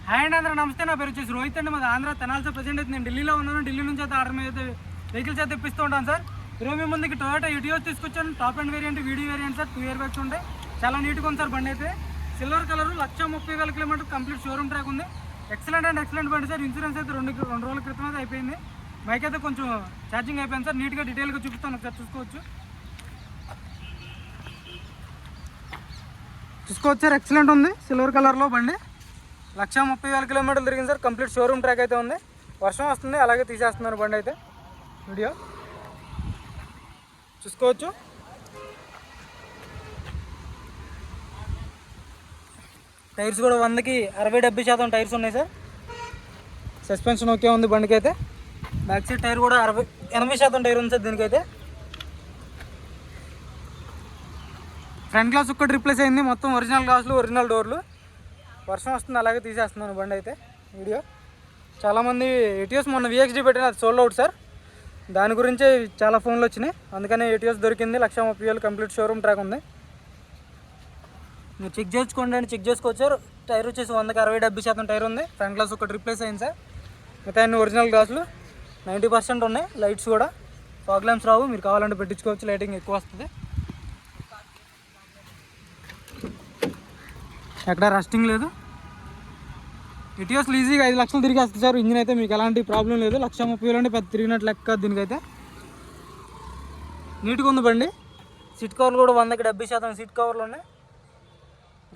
Hi అండి అందరూ నమస్తే. నా పేరు వచ్చేసి రోహిత్ అండి. మాది ఆంధ్ర తెనాలితో ప్రజెంట్ అయితే నేను ఢిల్లీలో ఉన్నాను. ఢిల్లీ నుంచి అయితే ఆర్డర్ మీద వెహికల్స్ అయితే తెప్పిస్తూ ఉంటాను సార్. ఈరోజు మీ ముందుకి టొయోటా ఇటియోస్ తీసుకొచ్చాను. Top and variant VD variant sir. 2 air bags ఉంటాయి. చాలా నీట్గా ఉంది సార్ బండి అయితే. Silver colour 1,30,000 kilometre complete showroom track ఉంది. ఎక్సలెంట్ బండి సార్. ఇన్సూరెన్స్ అయితే రెండు రోజుల క్రితం అయితే అయిపోయింది. మైక్ అయితే కొంచెం ఛార్జింగ్ అయిపోయింది సార్. నీట్గా డీటెయిల్గా చూపిస్తాను, ఒకసారి చూసుకోవచ్చు సార్. ఎక్సలెంట్ ఉంది. సిల్వర్ కలర్లో బండి 1,30,000 కిలోమీటర్లు తిరిగింది సార్. కంప్లీట్ షోరూమ్ ట్రాక్ అయితే ఉంది. వర్షం వస్తుంది, అలాగే తీసేస్తున్నారు బండి అయితే. వీడియో చూసుకోవచ్చు. టైర్స్ కూడా 100కి 60-70% టైర్స్ ఉన్నాయి సార్. సస్పెన్షన్ ఓకే ఉంది బండికి అయితే. బ్యాక్ సైడ్ టైర్ కూడా 80% టైర్ ఉంది సార్ దీనికైతే. ఫ్రంట్ గ్లాస్ ఒక్కటి రిప్లేస్ అయింది. మొత్తం ఒరిజినల్ గ్లాసులు, ఒరిజినల్ డోర్లు. వర్షం వస్తుంది, అలాగే తీసేస్తున్నాను బండి అయితే. వీడియో చాలామంది ఎటియోస్ మొన్న విఎక్స్డి పెట్టిన అది సోల్డ్ అవుట్ సార్. దాని గురించే చాలా ఫోన్లు వచ్చినాయి, అందుకనే ఎటియోస్ దొరికింది. 1,30,000 కంప్లీట్ షోరూమ్ ట్రాక్ ఉంది. మీరు చెక్ చేసుకోవచ్చు సార్. టైర్ వచ్చేసి 100కి 60-70% టైర్ ఉంది. ఫ్రంట్ గ్లాస్ ఒకటి రిప్లేస్ అయింది సార్. మిగతా అన్ని ఒరిజినల్ గ్లాసులు 90% ఉన్నాయి. లైట్స్ కూడా ఫాగ్ ల్యాంప్స్ రావు, మీరు కావాలంటే పెట్టించుకోవచ్చు. లైటింగ్ ఎక్కువ వస్తుంది. ఎక్కడ రస్టింగ్ లేదు. ఎటియోస్లో ఈజీగా 5 లక్షలు తిరిగేస్తుంది సార్. ఇంజిన్ అయితే మీకు ఎలాంటి ప్రాబ్లం లేదు. 1,30,000 అంటే పెద్ద తిరిగినట్టు లెక్క దీనికైతే. నీట్గా ఉంది బండి. సీట్ కవర్లు కూడా 100కి 70% సీట్ కవర్లు ఉన్నాయి.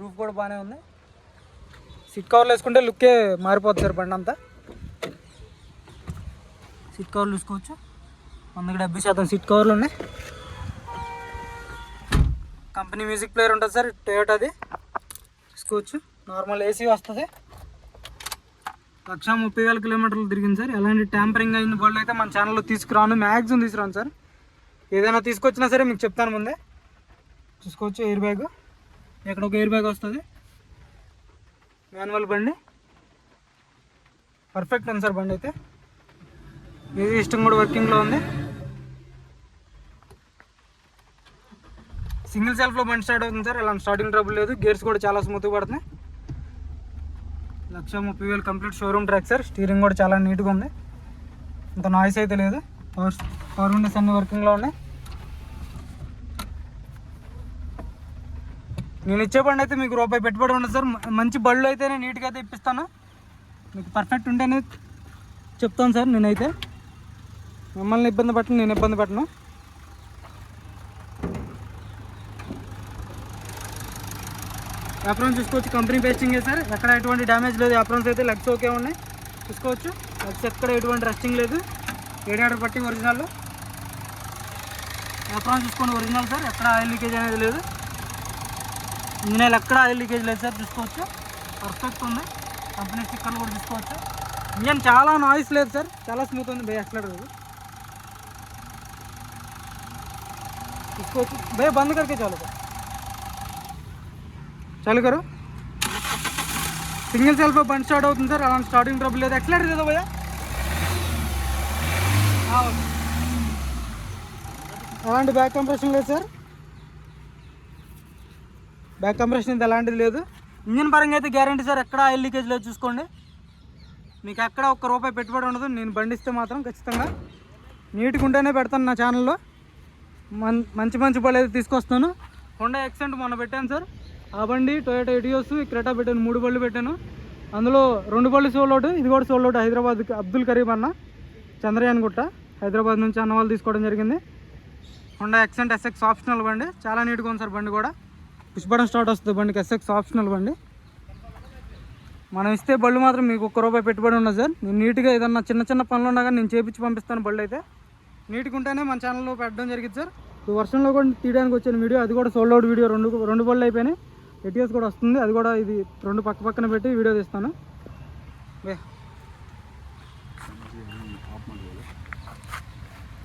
రూఫ్ కూడా బాగానే ఉంది. సీట్ కవర్లు వేసుకుంటే లుక్కే మారిపోతుంది సార్ బండి అంతా. సీట్ కవర్లు చూసుకోవచ్చు. 100కి 70% సీట్ కవర్లు ఉన్నాయి. కంపెనీ మ్యూజిక్ ప్లేయర్ ఉంటుంది సార్ టొయోటాది. చూసుకోవచ్చు. నార్మల్ ఏసీ వస్తుంది. 1,30,000 కిలోమీటర్లు తిరిగింది సార్. ఎలాంటి ట్యాంపరింగ్ అయిన బళ్ళు అయితే మన ఛానల్లో తీసుకురాను, మ్యాక్సిమం తీసుకురాను సార్. ఏదైనా తీసుకొచ్చినా సరే మీకు చెప్తాను ముందే. చూసుకోవచ్చు. ఎయిర్ బ్యాగ్, ఇక్కడ ఒక ఎయిర్ బ్యాగ్ వస్తుంది. మాన్యువల్ బండి పర్ఫెక్ట్ ఉంది సార్ బండి అయితే. ఏది సిస్టమ్ కూడా వర్కింగ్లో ఉంది. సింగిల్ సెల్ఫ్లో బండి స్టార్ట్ అవుతుంది సార్. ఎలాంటి స్టార్టింగ్ ట్రబుల్ లేదు. గేర్స్ కూడా చాలా స్మూత్గా పడుతున్నాయి. 1,30,000 complete showroom track sir. Steering కూడా చాలా నీట్గా ఉంది. ఇంత నాయిస్ అయితే లేదు. పవర్ విండోస్ అన్ని వర్కింగ్లో ఉన్నాయి. నేను ఇచ్చే బండి అయితే మీకు రూపాయి పెట్టుబడి ఉండదు సార్. మంచి బళ్ళు అయితేనే నీట్గా అయితే ఇప్పిస్తాను. మీకు పర్ఫెక్ట్ ఉంటేనే చెప్తాను సార్. నేనైతే మిమ్మల్ని ఇబ్బంది పెట్టను, నేను ఇబ్బంది పెట్టను. యాప్రాన్స్ చూసుకోవచ్చు. Company pasting sir. ఎక్కడ ఎటువంటి డ్యామేజ్ లేదు. యాప్రాన్స్ అయితే లెగ్స్ ఓకే ఉన్నాయి. చూసుకోవచ్చు. లెగ్స్ ఎక్కడ ఎటువంటి రస్టింగ్ లేదు. రేడియేటర్ పట్టి ఒరిజినల్. యాప్రాన్స్ చూసుకోండి ఒరిజినల్ సార్. ఎక్కడ ఆయిల్ లీకేజ్ అనేది లేదు. ఇంజిన్ ఎక్కడ ఆయిల్ లీకేజ్ లేదు సార్. చూసుకోవచ్చు. పర్ఫెక్ట్ ఉంది. కంపెనీ స్టిక్కర్లు కూడా చూసుకోవచ్చు. ఇంజన్ చాలా నాయిస్ లేదు సార్. చాలా స్మూత్ ఉంది. భయ ఎక్కడ లేదు. చూసుకోవచ్చు. భయ బంద్ కరికే చాలు సార్. చాలు గారు. సింగిల్ సెల్ఫ్ బండి స్టార్ట్ అవుతుంది సార్. అలాంటి స్టార్టింగ్ ట్రబుల్ లేదు. ఎక్సలెంట్ కదా భయ్యా. అలాంటి బ్యాక్ కంప్రెషన్ లేదు సార్. బ్యాక్ కంప్రెషన్ అయితే ఎలాంటిది లేదు. ఇంజిన్ పరంగా అయితే గ్యారంటీ సార్. ఎక్కడ ఆయిల్ లీకేజ్ లేదు. చూసుకోండి. మీకు ఎక్కడ ₹1 పెట్టుబడి ఉండదు. నేను బండి ఇస్తే మాత్రం ఖచ్చితంగా నీట్గా ఉంటేనే పెడతాను నా ఛానల్లో. మంచి బళ్ళు అయితే తీసుకొస్తాను. హోండా ఎక్సెంట్ మొన్న పెట్టాను సార్. ఆ బండి, టొయోటా ఎటియోస్, క్రెటా పెట్టాను. 3 బళ్ళు పెట్టాను. అందులో 2 బళ్ళు సోల్డ్ అవుట్. ఇది కూడా సోల్డ్ అవుట్. హైదరాబాద్కి అబ్దుల్ కరీం అన్న, చంద్రయాన్ గుట్ట, హైదరాబాద్ నుంచి అన్న వాళ్ళు తీసుకోవడం జరిగింది. హోండా ఎక్సెంట్ ఎస్ఎక్స్ ఆప్షనల్ బండి. చాలా నీట్గా ఉంది సార్ బండి కూడా. పుష్ బటన్ స్టార్ట్ వస్తుంది బండికి. ఎస్ఎక్స్ ఆప్షనల్ బండి. మనం ఇస్తే బళ్ళు మాత్రం మీకు ₹1 పెట్టుబడి ఉండదు సార్. నేను నీట్గా ఏదన్నా చిన్న పనులు ఉన్నా కానీ నేను చేపించి పంపిస్తాను బళ్ళు అయితే. నీట్గా ఉంటేనే మన ఛానల్లో పెట్టడం జరిగింది సార్. ఈ వర్షంలో కూడా తీయడానికి వచ్చిన వీడియో, అది కూడా సోల్డ్ అవుట్ వీడియో. రెండు బళ్ళు అయిపోయినాయి. ఎటిఎస్ కూడా వస్తుంది. అది కూడా ఇది 2 పక్కన పెట్టి వీడియో తీస్తాను.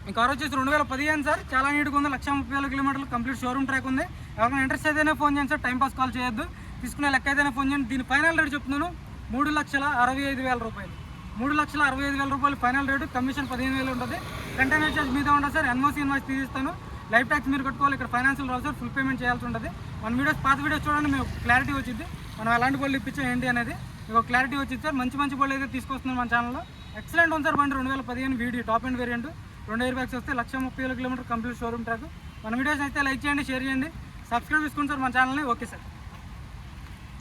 ఈ కార్ వచ్చేసి 2015 సార్. చాలా నీట్గా ఉంది. 1,30,000 కిలోమీటర్లు కంప్లీట్ షోరూమ్ ట్రాక్ ఉంది. ఎవరైనా ఇంట్రెస్ట్ అయితేనే ఫోన్ చేయండి సార్. టైంపాస్ కాల్ చేయొద్దు. తీసుకునే లెక్క అయితేనే ఫోన్ చేయండి. దీని ఫైనల్ రేట్ చెప్తున్నాను ₹3,65,000. ₹3,65,000 ఫైనల్ రేటు. కమిషన్ 15,000 ఉంటుంది. కంటైనర్ ఛార్జ్ మీద ఉంటుంది సార్. ఎన్ఓసి ఇన్వాయిస్ తీసిస్తాను. లైఫ్ ట్యాక్స్ మీరు కట్టుకోవాలి. ఇక్కడ ఫైనాన్షియల్ రావు సార్. ఫుల్ పేమెంట్ చేయాల్సి ఉంటుంది. మన వీడియోస్ పాత వీడియోస్ చూడండి, మీకు క్లారిటీ వచ్చింది మనం ఎలాంటి బళ్ళు ఇప్పించాం ఏంటి అనేది. మీకు క్లారిటీ వచ్చింది సార్. మంచి మంచి బళ్ళు అయితే తీసుకొస్తున్నాను మన ఛానల్లో. ఎక్సలెంట్ ఉంది సార్ బండి. 2015 video top and variant, 2 air bags వస్తే 130,000 కిలోమీటర్ కంప్లీట్ షోరూమ్ ట్రాక్. మన వీడియోస్ అయితే లైక్ చేయండి, షేర్ చేయండి, సబ్స్క్రైబ్ చేసుకోండి సార్ మన ఛానల్ని. Okay sir.